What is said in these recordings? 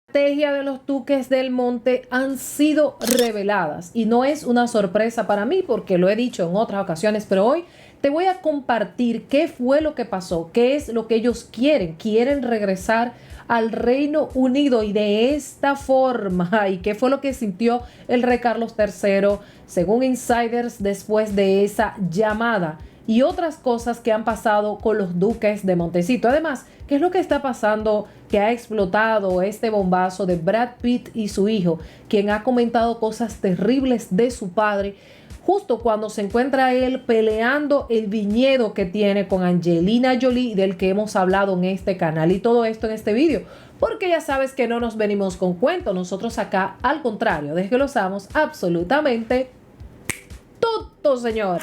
Estrategia de los Duques del Monte han sido reveladas y no es una sorpresa para mí porque lo he dicho en otras ocasiones, pero hoy te voy a compartir qué fue lo que pasó, qué es lo que ellos quieren regresar al Reino Unido y de esta forma, y qué fue lo que sintió el rey Carlos III según insiders después de esa llamada y otras cosas que han pasado con los duques de Montecito. Además, ¿qué es lo que está pasando que ha explotado este bombazo de Brad Pitt y su hijo, quien ha comentado cosas terribles de su padre, justo cuando se encuentra él peleando el viñedo que tiene con Angelina Jolie, del que hemos hablado en este canal, y todo esto en este vídeo? Porque ya sabes que no nos venimos con cuentos, nosotros acá al contrario, desglosamos absolutamente todo, señor.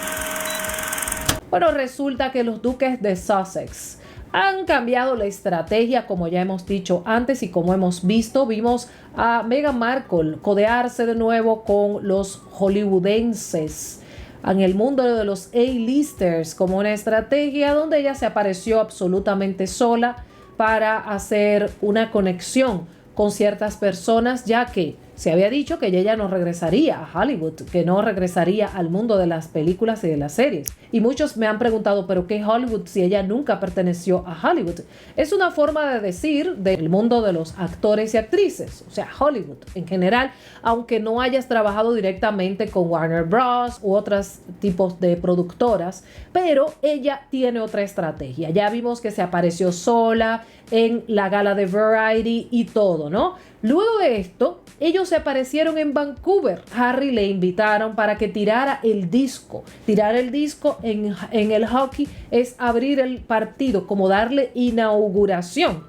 Bueno, resulta que los duques de Sussex han cambiado la estrategia, como ya hemos dicho antes y como hemos visto. Vimos a Meghan Markle codearse de nuevo con los hollywoodenses en el mundo de los A-listers como una estrategia donde ella se apareció absolutamente sola para hacer una conexión con ciertas personas, ya que se había dicho que ella no regresaría a Hollywood, que no regresaría al mundo de las películas y de las series. Y muchos me han preguntado, ¿pero qué Hollywood si ella nunca perteneció a Hollywood? Es una forma de decir del mundo de los actores y actrices, o sea, Hollywood en general, aunque no hayas trabajado directamente con Warner Bros. U otros tipos de productoras, pero ella tiene otra estrategia. Ya vimos que se apareció sola en la gala de Variety y todo, ¿no? Luego de esto, ellos se aparecieron en Vancouver. Harry le invitaron para que tirara el disco. Tirar el disco en el hockey es abrir el partido, como darle inauguración.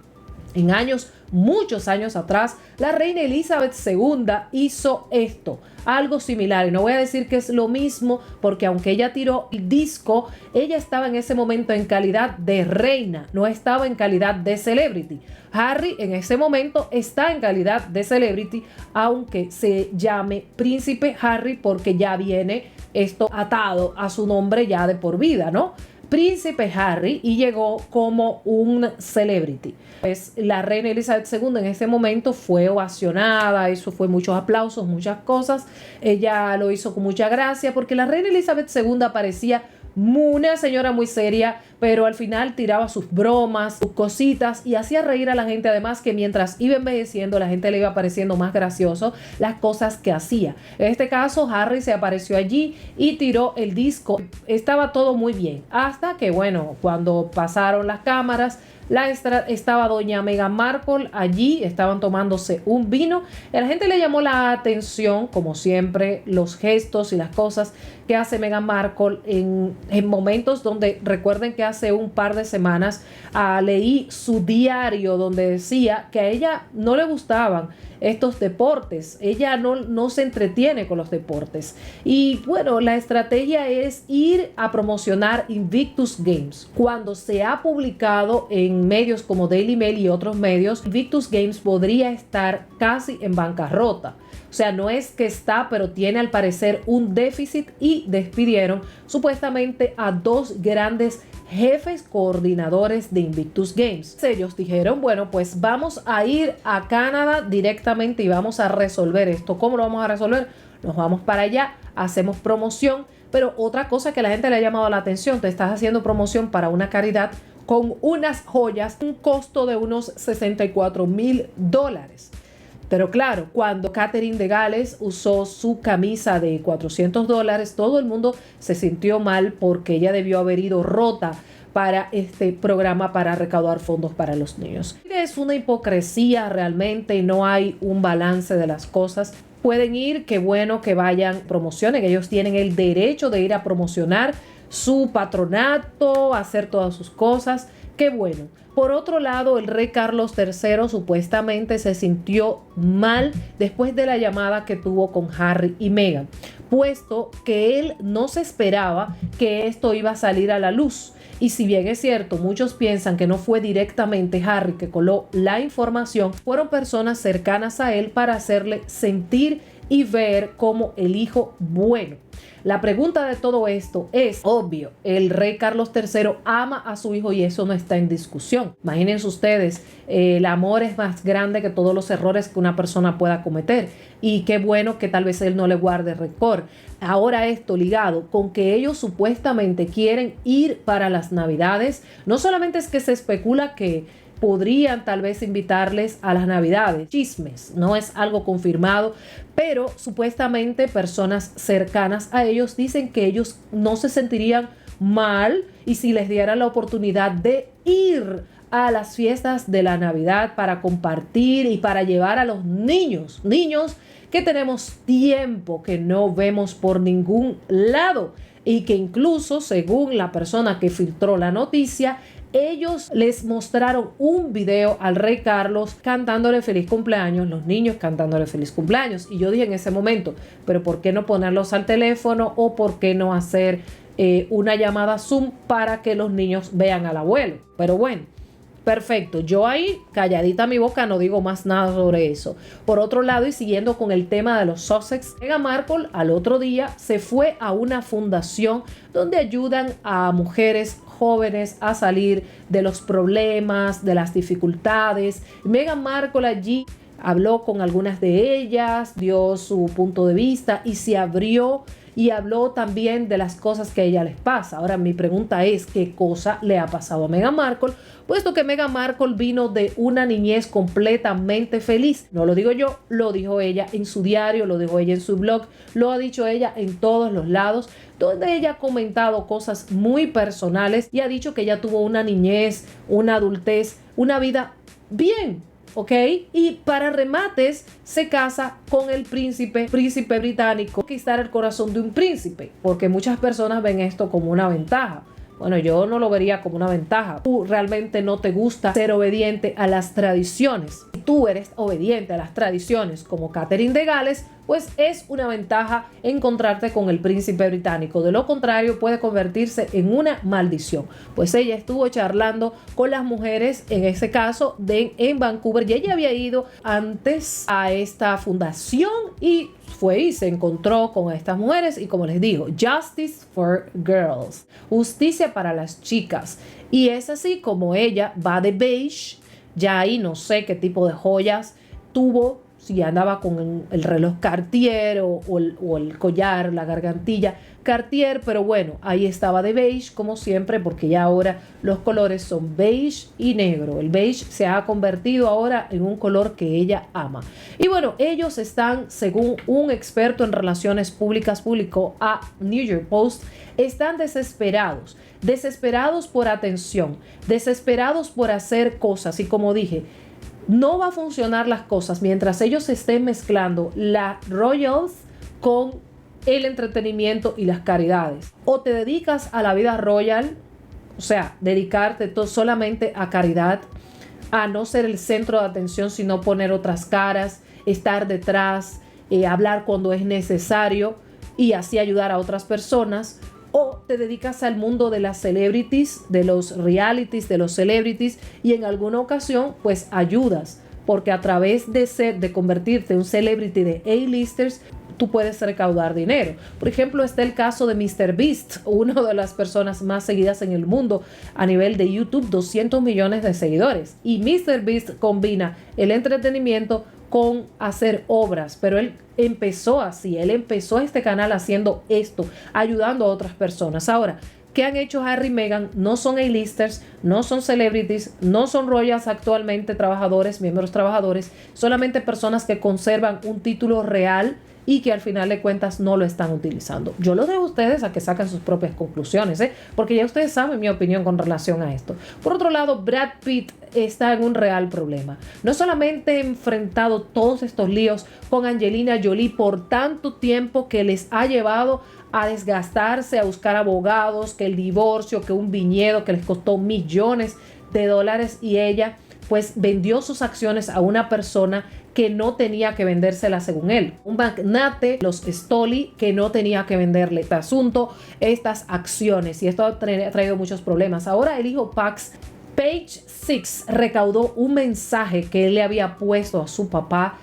En muchos años atrás, la reina Elizabeth II hizo esto, algo similar. Y no voy a decir que es lo mismo, porque aunque ella tiró el disco, ella estaba en ese momento en calidad de reina, no estaba en calidad de celebrity. Harry en ese momento está en calidad de celebrity, aunque se llame Príncipe Harry, porque ya viene esto atado a su nombre ya de por vida, ¿no? Príncipe Harry, y llegó como un celebrity. Pues la reina Elizabeth II en ese momento fue ovacionada, eso fue muchos aplausos, muchas cosas. Ella lo hizo con mucha gracia porque la reina Elizabeth II parecía una señora muy seria, pero al final tiraba sus bromas, sus cositas y hacía reír a la gente. Además que mientras iba envejeciendo, la gente le iba pareciendo más gracioso las cosas que hacía. En este caso, Harry se apareció allí y tiró el disco. Estaba todo muy bien. Hasta que, bueno, cuando pasaron las cámaras, estaba doña Meghan Markle allí, estaban tomándose un vino. A la gente le llamó la atención, como siempre, los gestos y las cosas que hace Meghan Markle en momentos donde, recuerden que hace un par de semanas leí su diario donde decía que a ella no le gustaban estos deportes, ella no se entretiene con los deportes. Y bueno, la estrategia es ir a promocionar Invictus Games. Cuando se ha publicado en medios como Daily Mail y otros medios, Invictus Games podría estar casi en bancarrota. O sea, no es que está, pero tiene al parecer un déficit, y despidieron supuestamente a dos grandes jefes coordinadores de Invictus Games. Ellos dijeron, bueno, pues vamos a ir a Canadá directamente y vamos a resolver esto. ¿Cómo lo vamos a resolver? Nos vamos para allá, hacemos promoción. Pero otra cosa que a la gente le ha llamado la atención, te estás haciendo promoción para una caridad con unas joyas, un costo de unos $64,000. Pero claro, cuando Catherine de Gales usó su camisa de $400, todo el mundo se sintió mal porque ella debió haber ido rota para este programa para recaudar fondos para los niños. Es una hipocresía realmente, no hay un balance de las cosas. Pueden ir, qué bueno que vayan, promocionen, ellos tienen el derecho de ir a promocionar su patronato, hacer todas sus cosas, qué bueno. Por otro lado, el rey Carlos III supuestamente se sintió mal después de la llamada que tuvo con Harry y Meghan, puesto que él no se esperaba que esto iba a salir a la luz. Y si bien es cierto, muchos piensan que no fue directamente Harry que coló la información, fueron personas cercanas a él para hacerle sentir y ver como el hijo bueno. La pregunta de todo esto es obvio. El rey Carlos III ama a su hijo y eso no está en discusión. Imagínense ustedes, el amor es más grande que todos los errores que una persona pueda cometer. Y qué bueno que tal vez él no le guarde rencor. Ahora esto ligado con que ellos supuestamente quieren ir para las Navidades. No solamente es que se especula que podrían tal vez invitarles a las Navidades, chismes, no es algo confirmado, pero supuestamente personas cercanas a ellos dicen que ellos no se sentirían mal y si les dieran la oportunidad de ir a las fiestas de la Navidad para compartir y para llevar a los niños que tenemos tiempo que no vemos por ningún lado y que incluso según la persona que filtró la noticia, ellos les mostraron un video al rey Carlos cantándole feliz cumpleaños, los niños cantándole feliz cumpleaños. Y yo dije en ese momento, pero ¿por qué no ponerlos al teléfono o por qué no hacer una llamada Zoom para que los niños vean al abuelo? Pero bueno, perfecto. Yo ahí, calladita mi boca, no digo más nada sobre eso. Por otro lado, y siguiendo con el tema de los Sussex, Meghan Markle al otro día se fue a una fundación donde ayudan a mujeres jóvenes a salir de los problemas, de las dificultades. Meghan Markle allí habló con algunas de ellas, dio su punto de vista y se abrió y habló también de las cosas que a ella les pasa. Ahora mi pregunta es, ¿qué cosa le ha pasado a Meghan Markle? Puesto que Meghan Markle vino de una niñez completamente feliz. No lo digo yo, lo dijo ella en su diario, lo dijo ella en su blog, lo ha dicho ella en todos los lados, donde ella ha comentado cosas muy personales y ha dicho que ella tuvo una niñez, una adultez, una vida bien. ¿Ok? Y para remates se casa con el príncipe británico, conquistar el corazón de un príncipe, porque muchas personas ven esto como una ventaja. Bueno, yo no lo vería como una ventaja. Tú realmente no te gusta ser obediente a las tradiciones. Si tú eres obediente a las tradiciones como Catherine de Gales, pues es una ventaja encontrarte con el príncipe británico. De lo contrario, puede convertirse en una maldición. Pues ella estuvo charlando con las mujeres, en ese caso, en Vancouver. Y ella había ido antes a esta fundación y fue y se encontró con estas mujeres y como les digo, Justice for Girls, justicia para las chicas. Y es así como ella va de beige, ya ahí no sé qué tipo de joyas tuvo, si andaba con el reloj Cartier o el collar, la gargantilla Cartier, pero bueno, ahí estaba de beige como siempre, porque ya ahora los colores son beige y negro. El beige se ha convertido ahora en un color que ella ama. Y bueno, ellos están, según un experto en relaciones públicas publicó a New York Post, están desesperados por atención, desesperados por hacer cosas. Y como dije, no va a funcionar las cosas mientras ellos estén mezclando la royals con el entretenimiento y las caridades. O te dedicas a la vida royal, o sea, dedicarte solamente a caridad, a no ser el centro de atención, sino poner otras caras, estar detrás, hablar cuando es necesario y así ayudar a otras personas. O te dedicas al mundo de las celebrities, de los realities, de los celebrities y en alguna ocasión pues ayudas, porque a través de convertirte en un celebrity de A-listers, tú puedes recaudar dinero. Por ejemplo, está el caso de MrBeast, una de las personas más seguidas en el mundo a nivel de YouTube, 200 millones de seguidores. Y MrBeast combina el entretenimiento con hacer obras, pero él empezó así, él empezó este canal haciendo esto, ayudando a otras personas. Ahora, ¿qué han hecho Harry y Meghan? No son A-listers, no son celebrities, no son royals actualmente, miembros trabajadores, solamente personas que conservan un título real y que al final de cuentas no lo están utilizando. Yo los dejo a ustedes a que saquen sus propias conclusiones, porque ya ustedes saben mi opinión con relación a esto. Por otro lado, Brad Pitt está en un real problema. No solamente ha enfrentado todos estos líos con Angelina Jolie por tanto tiempo que les ha llevado a desgastarse, a buscar abogados, que el divorcio, que un viñedo que les costó millones de dólares y ella pues vendió sus acciones a una persona que no tenía que vendérselas según él. Un magnate, los Stoli, que no tenía que venderle este asunto, estas acciones. Y esto ha traído muchos problemas. Ahora el hijo Pax, Page Six, recaudó un mensaje que él le había puesto a su papá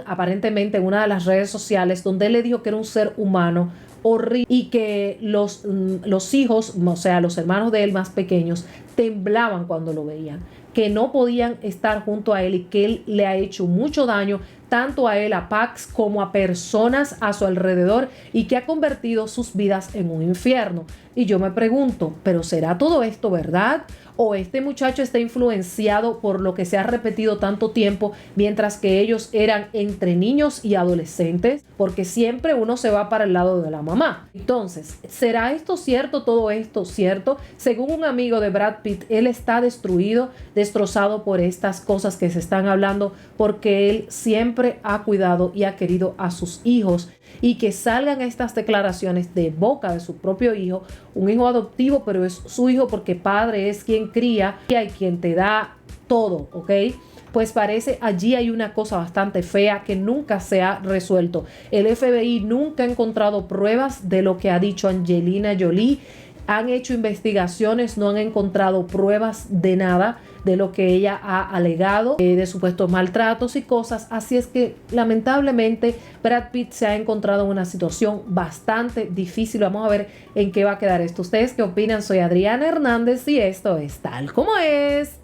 aparentemente en una de las redes sociales, donde él le dijo que era un ser humano horrible y que los hijos, o sea, los hermanos de él más pequeños, temblaban cuando lo veían, que no podían estar junto a él y que él le ha hecho mucho daño tanto a él, a Pax, como a personas a su alrededor y que ha convertido sus vidas en un infierno. Y yo me pregunto, ¿pero será todo esto verdad? ¿O este muchacho está influenciado por lo que se ha repetido tanto tiempo mientras que ellos eran entre niños y adolescentes? Porque siempre uno se va para el lado de la mamá. Entonces, ¿será esto cierto, todo esto cierto? Según un amigo de Brad Pitt, él está destruido, destrozado por estas cosas que se están hablando, porque él siempre ha cuidado y ha querido a sus hijos, y que salgan estas declaraciones de boca de su propio hijo, un hijo adoptivo, pero es su hijo porque padre es quien cría y quien te da todo, ¿ok? Pues parece allí hay una cosa bastante fea que nunca se ha resuelto. El FBI nunca ha encontrado pruebas de lo que ha dicho Angelina Jolie. Han hecho investigaciones, no han encontrado pruebas de nada de lo que ella ha alegado, de supuestos maltratos y cosas. Así es que lamentablemente Brad Pitt se ha encontrado en una situación bastante difícil. Vamos a ver en qué va a quedar esto. ¿Ustedes qué opinan? Soy Adriana Hernández y esto es Tal Como Es.